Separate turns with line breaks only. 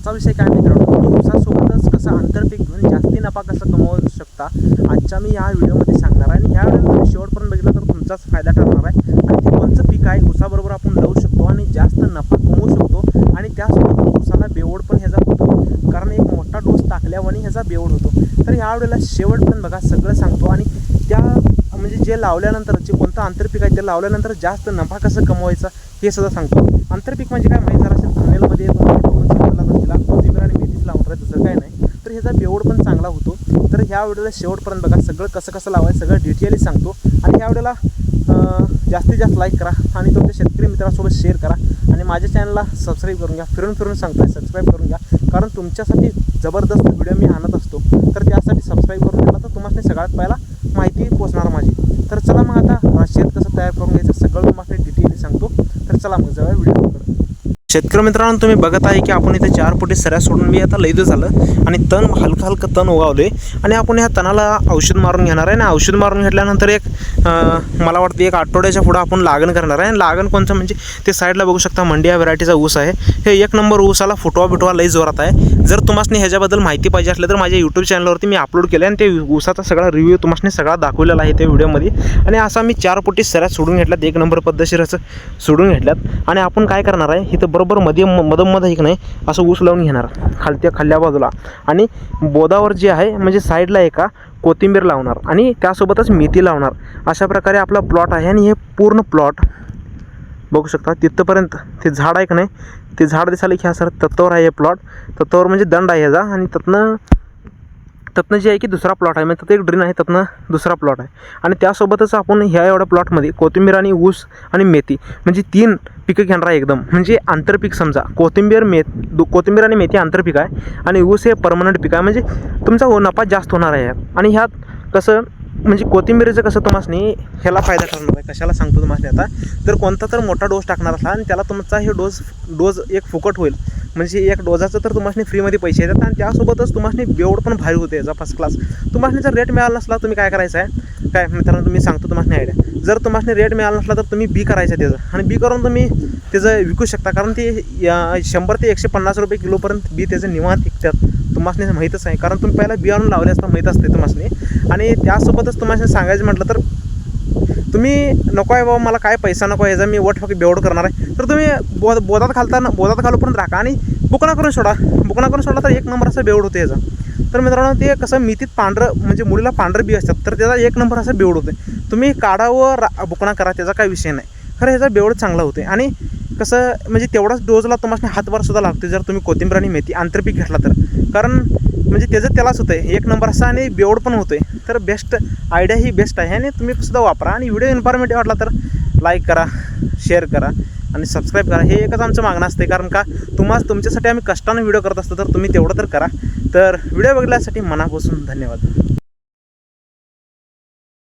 आजचा विषय काय मित्रांनो, तुम्ही ऊसासोबतच कसं आंतरपीक घेऊन जास्ती नफा कसा कमवू शकता आजच्या मी या व्हिडिओमध्ये सांगणार आहे। आणि ह्या व्हिडिओ तुम्ही शेवटपर्यंत बघितलं तर तुमचाच फायदा ठरणार आहे। आणि ते कोणतं पीक आहे ऊसाबरोबर आपण लावू शकतो आणि जास्त नफा कमवू शकतो आणि त्यासोबत ऊसाला बेवड पण ह्याचा होतो, कारण एक मोठा डोस टाकल्यावर ह्याचा बेवड होतो। तर ह्या व्हिडिओला शेवटपर्यंत बघा, सगळं सांगतो। आणि त्या म्हणजे जे लावल्यानंतर जे कोणतं आंतरपीक आहे ते लावल्यानंतर जास्त नफा कसं कमवायचा हे सुद्धा सांगतो। आंतरपीक म्हणजे काय माहिती झालं असेल, थंबनेलमध्ये तुम्हाला बघून समजलाच असेल, कोथिंबीर आणि मेथीच लावणार आहे, दुसरं काय नाही। तर ह्याचा बेवड पण चांगला होतो। तर ह्या व्हिडिओला शेवटपर्यंत बघा, सगळं कसं कसं लावायचं सगळं डिटेली सांगतो। आणि ह्या व्हिडिओला जास्तीत जास्त लाईक करा आणि तुमच्या शेतकरी मित्रांसोबत शेअर करा आणि माझ्या चॅनलला सबस्क्राईब करून घ्या। फिरून फिरून सांगतोय सबस्क्राईब करून घ्या, कारण तुमच्यासाठी जबरदस्त व्हिडिओ मी आणत असतो। तर त्यासाठी सबस्क्राईब करून ठेवला तर तुम्हाला सगळ्यात पहिला माहिती पोहोचणार माझी। तर चला मग आता शेत कसं तयार करून घ्यायचं सगळं तुम्हाला डिटेली सांगतो। तर चला मग जाऊया व्हिडिओकडे। शेतकरी मित्रांनो, तुम्ही बघत आहे की आपण इथे 4 फुटी सऱ्या सोडून मी आता लई दिवस झालं आणि तण हलकं हलकं तण उगावले आणि आपण ह्या तणाला औषध मारून घेणार आहे। आणि औषध मारून घेतल्यानंतर एक मला वाटतं एक आठवड्याच्या पुढं आपण लागण करणार आहे। आणि लागण कोणतं म्हणजे ते साईडला बघू शकता, मंडिया व्हरायटीचा ऊस आहे। हे 1 नंबर ऊसाला फुटवा बिटवा लई जोरात आहे। जर तुम्हाला ह्याच्याबद्दल माहिती पाहिजे असलं तर माझ्या यूट्यूब चॅनलवरती मी अपलोड केलं आणि ते ऊसाचा सगळा रिव्ह्यू तुम्हाला सगळा दाखवलेला आहे त्या व्हिडिओमध्ये। आणि असा मी 4 फुटी सऱ्या सोडून घेतल्यात, 1 नंबर पद्धतशीर असं सोडून घेतल्यात। आणि आपण काय करणार आहे, इथं बरोबर मध्ये मधोमध एक नाही असं ऊस लावून घेणार खाल्ल्या बाजूला। आणि बोदावर जे आहे म्हणजे साईडला एका कोथिंबीर लावणार आणि त्यासोबतच मेथी लावणार। अशा प्रकारे आपला प्लॉट आहे। आणि हे पूर्ण प्लॉट बघू शकता, तिथपर्यंत ते झाड आहे का नाही, ते झाड दिसायला की हा सर तत्वावर आहे हे प्लॉट, तत्वावर म्हणजे दंड आहे ह्याचा। आणि तत्नं जे आहे की दुसरा प्लॉट आहे, म्हणजे तिथं एक ड्रेन आहे, तत्नं दुसरा प्लॉट आहे। आणि त्यासोबतच आपण ह्या एवढ्या प्लॉटमध्ये कोथिंबीर आणि ऊस आणि मेथी म्हणजे 3 पिकं घेणार आहे एकदम, म्हणजे आंतरपीक समजा। कोथिंबीर आणि मेथी आंतरपीक आहे आणि ऊस हे परमनंट पीक आहे, म्हणजे तुमचा नफा जास्त होणार आहे। आणि ह्यात कसं म्हणजे कोथिंबीरीचं कसं तुम्हाला ह्याला फायदा ठरणार आहे, कशाला सांगतो तुम्हाला आता। तर कोणता तर मोठा डोस टाकणार असला आणि त्याला तुमचा हे डोस एक फुकट होईल, म्हणजे एक डोजाचं तर तुम्हाला फ्रीमध्ये पैसे येतात आणि त्यासोबतच तुम्हाला बेवड पण भारी होते याचा फर्स्ट क्लास। तुम्हाला जर रेट मिळाला नसला तुम्ही काय करायचं आहे, काय मित्रांनो तुम्ही सांगतो तुम्हाला आयडिया। जर तुम्हाला रेट मिळाला नसला तर तुम्ही बी करायचं त्याचं आणि बी करून तुम्ही त्याचं विकू शकता, कारण ते 100 ते 150 रुपये किलोपर्यंत बी त्याचं निवांत विकतात। तुम्हाला माहीतच आहे, कारण तुम्ही पहिला बी आणून लावले असता माहीत असते तुम्हाला। आणि त्यासोबतच तुम्हाला सांगायचं म्हटलं तर तुम्ही नको आहे बाबा मला काय पैसा नको याचा, मी वट फक्त बेवड करणार आहे, तर तुम्ही बोधात घालूपर्यंत राखा आणि बुकना करून सोडा तर 1 नंबर असं बेवड होते याचा। तर मित्रांनो ते कसं मेथीत पांढरं म्हणजे मुलीला पांढरं बी असतात, तर त्याचा 1 नंबर असं बेवड होते। तुम्ही काढावं बुकना करा, त्याचा काही विषय नाही, खरं ह्याचा बेवड चांगला होते। आणि कसं म्हणजे तेवढाच डोजला तुम्हाला हातभारसुद्धा लागते जर तुम्ही कोथिंबीर आणि मेथी आंतरपीक घेतला तर, कारण म्हणजे त्यालाच होतं 1 नंबर असा आणि बेवड पण होतोय। तर बेस्ट आयडिया ही बेस्ट आहे आणि तुम्ही सुद्धा वापरा। आणि व्हिडिओ इन्फॉर्मेटिव्ह वाटला तर लाईक करा, शेअर करा आणि सबस्क्राईब करा, हे एकच आमचं मागणं असते। कारण का तुमच्यासाठी आम्ही कष्टानं व्हिडिओ करत असतो, तर तुम्ही तेवढं तर करा। तर व्हिडिओ बघण्यासाठी मनापासून धन्यवाद।